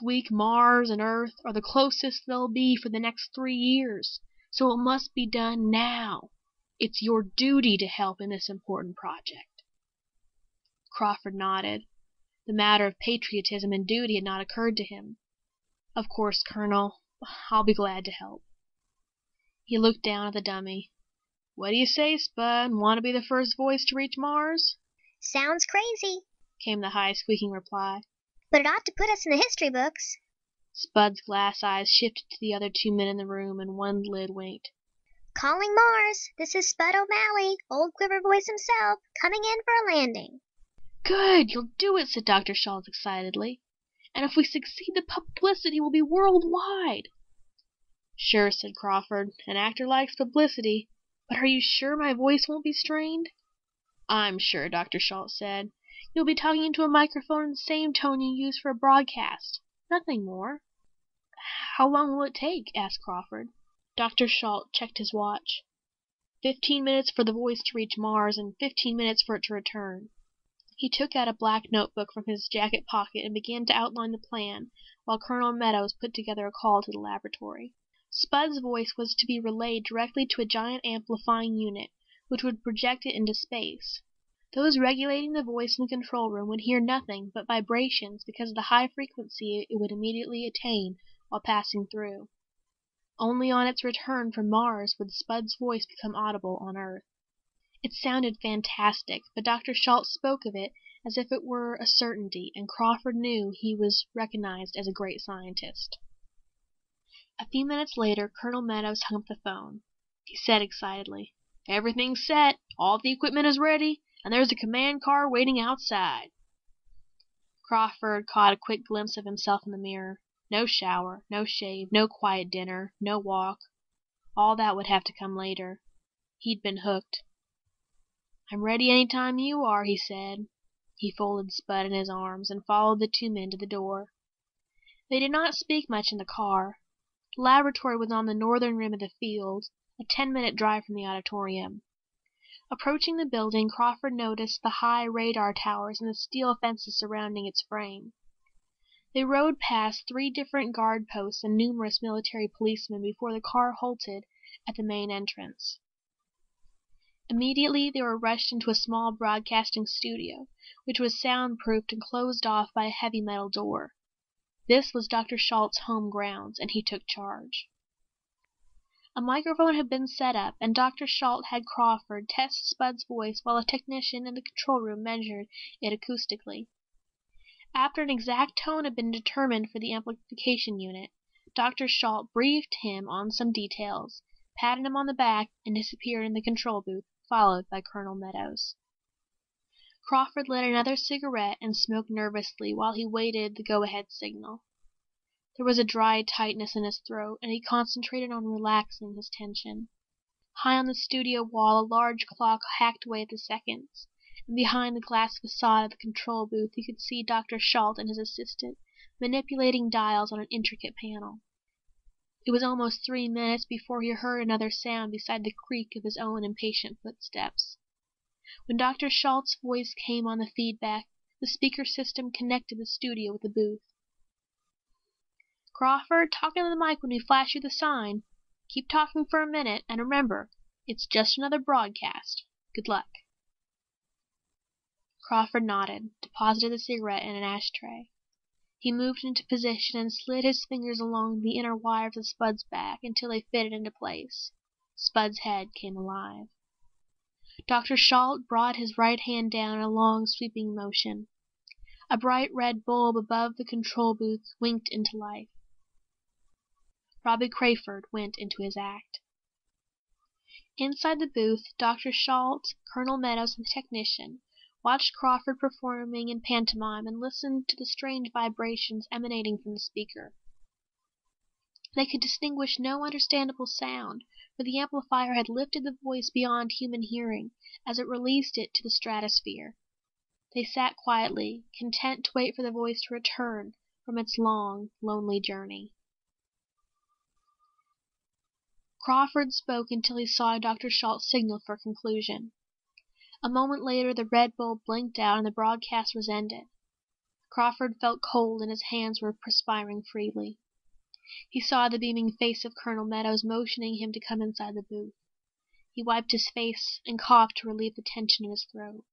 week Mars and Earth are the closest they'll be for the next 3 years, so it must be done now. It's your duty to help in this important project." Crawford nodded. The matter of patriotism and duty had not occurred to him. "Of course, Colonel. I'll be glad to help." He looked down at the dummy. "What do you say, Spud? Want to be the first voice to reach Mars?" "Sounds crazy," came the high, squeaking reply. "but it ought to put us in the history books." Spud's glass eyes shifted to the other 2 men in the room, and one lid winked. "Calling Mars. This is Spud O'Malley, old Quiver Voice himself, coming in for a landing." "Good! You'll do it," said Dr. Schultz excitedly. "And if we succeed, the publicity will be worldwide." "Sure," said Crawford. "An actor likes publicity. But are you sure my voice won't be strained?" "I'm sure," Dr. Schultz said. "You'll be talking into a microphone in the same tone you use for a broadcast. Nothing more." "How long will it take?" asked Crawford. Dr. Schultz checked his watch. 15 minutes for the voice to reach Mars, and 15 minutes for it to return. He took out a black notebook from his jacket pocket and began to outline the plan, while Colonel Meadows put together a call to the laboratory. Spud's voice was to be relayed directly to a giant amplifying unit, which would project it into space. Those regulating the voice in the control room would hear nothing but vibrations because of the high frequency it would immediately attain while passing through. Only on its return from Mars would Spud's voice become audible on Earth. It sounded fantastic, but Dr. Schultz spoke of it as if it were a certainty, and Crawford knew he was recognized as a great scientist. A few minutes later, Colonel Meadows hung up the phone. He said excitedly, "Everything's set, all the equipment is ready, and there's a command car waiting outside." Crawford caught a quick glimpse of himself in the mirror. No shower, no shave, no quiet dinner, no walk. All that would have to come later. He'd been hooked. "I'm ready any time you are," he said. He folded Spud in his arms and followed the 2 men to the door. They did not speak much in the car. The laboratory was on the northern rim of the field, a 10-minute drive from the auditorium. Approaching the building, Crawford noticed the high radar towers and the steel fences surrounding its frame. They rode past 3 different guard posts and numerous military policemen before the car halted at the main entrance. Immediately they were rushed into a small broadcasting studio, which was soundproofed and closed off by a heavy metal door. This was Dr. Schultz's home grounds, and he took charge. A microphone had been set up, and Dr. Schultz had Crawford test Spud's voice while a technician in the control room measured it acoustically. After an exact tone had been determined for the amplification unit, Dr. Schultz briefed him on some details, patted him on the back, and disappeared in the control booth, followed by Colonel Meadows. Crawford lit another cigarette and smoked nervously while he waited the go-ahead signal. There was a dry tightness in his throat, and he concentrated on relaxing his tension. High on the studio wall, a large clock hacked away at the seconds, and behind the glass facade of the control booth he could see Dr. Schultz and his assistant manipulating dials on an intricate panel. It was almost 3 minutes before he heard another sound beside the creak of his own impatient footsteps. When Dr. Schultz's voice came on the feedback, the speaker system connected the studio with the booth. "Crawford, talk into the mic when we flash you the sign. Keep talking for a minute, and remember, it's just another broadcast. Good luck." Crawford nodded, deposited the cigarette in an ashtray. He moved into position and slid his fingers along the inner wires of Spud's back until they fitted into place. Spud's head came alive. Dr. Schultz brought his right hand down in a long, sweeping motion. A bright red bulb above the control booth winked into life. Robbie Crayford went into his act. Inside the booth, Dr. Schultz, Colonel Meadows, and the technician watched Crawford performing in pantomime and listened to the strange vibrations emanating from the speaker. They could distinguish no understandable sound, for the amplifier had lifted the voice beyond human hearing as it released it to the stratosphere. They sat quietly, content to wait for the voice to return from its long, lonely journey. Crawford spoke until he saw Dr. Schultz signal for conclusion. A moment later the red bulb blinked out and the broadcast was ended. Crawford felt cold and his hands were perspiring freely. He saw the beaming face of Colonel Meadows motioning him to come inside the booth. He wiped his face and coughed to relieve the tension in his throat.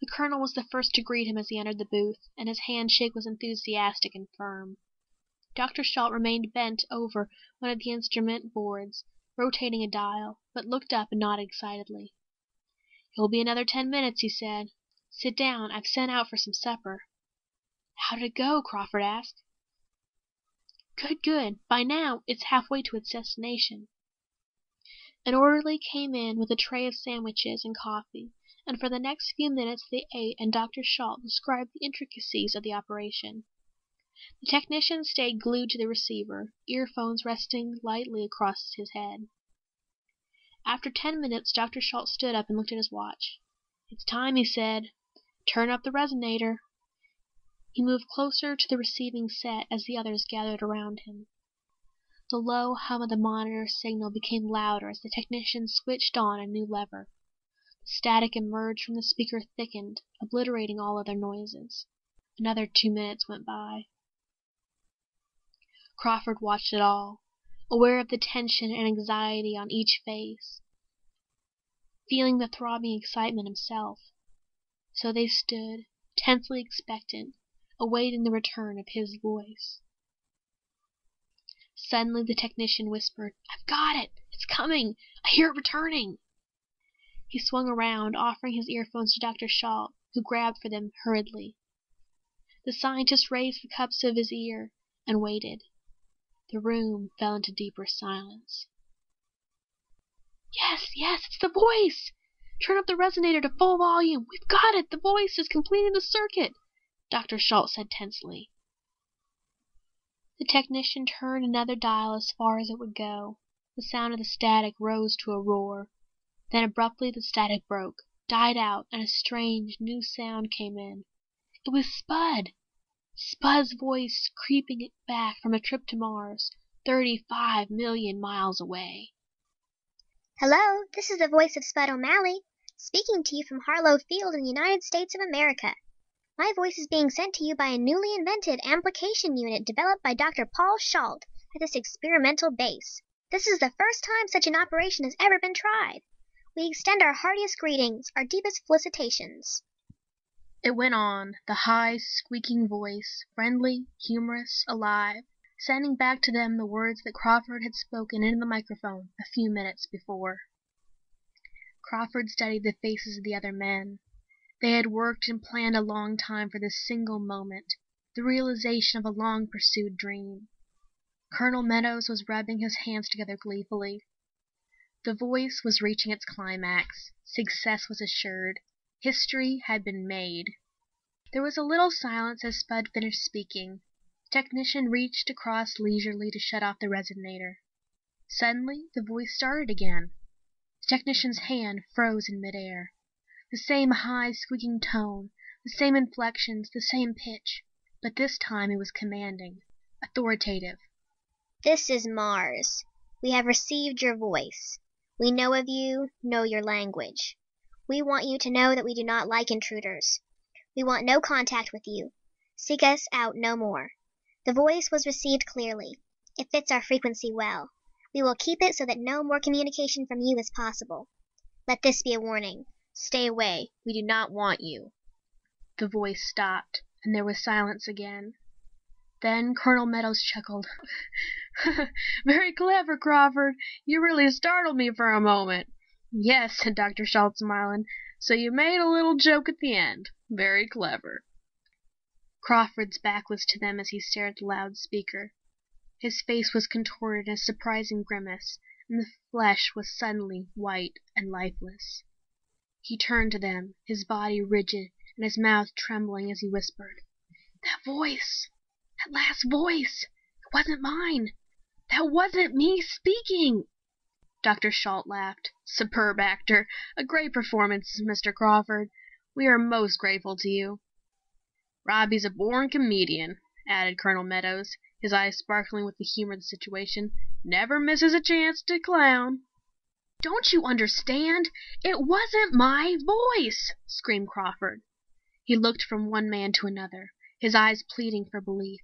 The colonel was the first to greet him as he entered the booth, and his handshake was enthusiastic and firm. Dr. Schalt remained bent over one of the instrument boards, rotating a dial, but looked up and nodded excitedly. "It will be another 10 minutes," he said. "Sit down. I've sent out for some supper." "How did it go?" Crawford asked. Good. By now, it's halfway to its destination." An orderly came in with a tray of sandwiches and coffee, and for the next few minutes they ate and Dr. Schalt described the intricacies of the operation. The technician stayed glued to the receiver, earphones resting lightly across his head. After 10 minutes, Dr. Schalt stood up and looked at his watch. "It's time," he said. "Turn up the resonator." He moved closer to the receiving set as the others gathered around him. The low hum of the monitor signal became louder as the technician switched on a new lever. The static emerged from the speaker thickened, obliterating all other noises. Another 2 minutes went by. Crawford watched it all, aware of the tension and anxiety on each face, feeling the throbbing excitement himself. So they stood, tensely expectant, awaiting the return of his voice. Suddenly the technician whispered, "I've got it! It's coming! I hear it returning!" He swung around, offering his earphones to Dr. Schalt, who grabbed for them hurriedly. The scientist raised the cups of his ear and waited. The room fell into deeper silence. Yes, it's the voice! Turn up the resonator to full volume. We've got it! The voice is completing the circuit!" Dr. Schalt said tensely. The technician turned another dial as far as it would go. The sound of the static rose to a roar. Then abruptly the static broke, died out, and a strange, new sound came in. It was Spud! Spud's voice creeping it back from a trip to Mars, 35 million miles away. Hello, this is the voice of Spud O'Malley, speaking to you from Harlow Field in the United States of America. My voice is being sent to you by a newly invented amplification unit developed by Dr. Paul Schalt at this experimental base. This is the first time such an operation has ever been tried. We extend our heartiest greetings, our deepest felicitations. It went on, the high, squeaking voice, friendly, humorous, alive, sending back to them the words that Crawford had spoken into the microphone a few minutes before. Crawford studied the faces of the other men. They had worked and planned a long time for this single moment, the realization of a long-pursued dream. Colonel Meadows was rubbing his hands together gleefully. The voice was reaching its climax. Success was assured. History had been made. There was a little silence as Spud finished speaking. The technician reached across leisurely to shut off the resonator. Suddenly, the voice started again. The technician's hand froze in midair. The same high, squeaking tone, the same inflections, the same pitch, but this time it was commanding, authoritative. This is Mars. We have received your voice. We know of you, know your language. We want you to know that we do not like intruders. We want no contact with you. Seek us out no more. The voice was received clearly. It fits our frequency well. We will keep it so that no more communication from you is possible. Let this be a warning. Stay away. We do not want you. The voice stopped, and there was silence again. Then Colonel Meadows chuckled. "Very clever, Crawford. You really startled me for a moment." "Yes," said Dr. Schalt, smiling. "So you made a little joke at the end. Very clever." Crawford's back was to them as he stared at the loudspeaker. His face was contorted in a surprising grimace, and the flesh was suddenly white and lifeless. He turned to them, his body rigid and his mouth trembling as he whispered, "That voice! That last voice! It wasn't mine! That wasn't me speaking!" Dr. Schalt laughed. "Superb actor! A great performance, Mr. Crawford. We are most grateful to you." "Robbie's a born comedian," added Colonel Meadows, his eyes sparkling with the humor of the situation. "Never misses a chance to clown." "Don't you understand? It wasn't my voice!" screamed Crawford. He looked from one man to another, his eyes pleading for belief.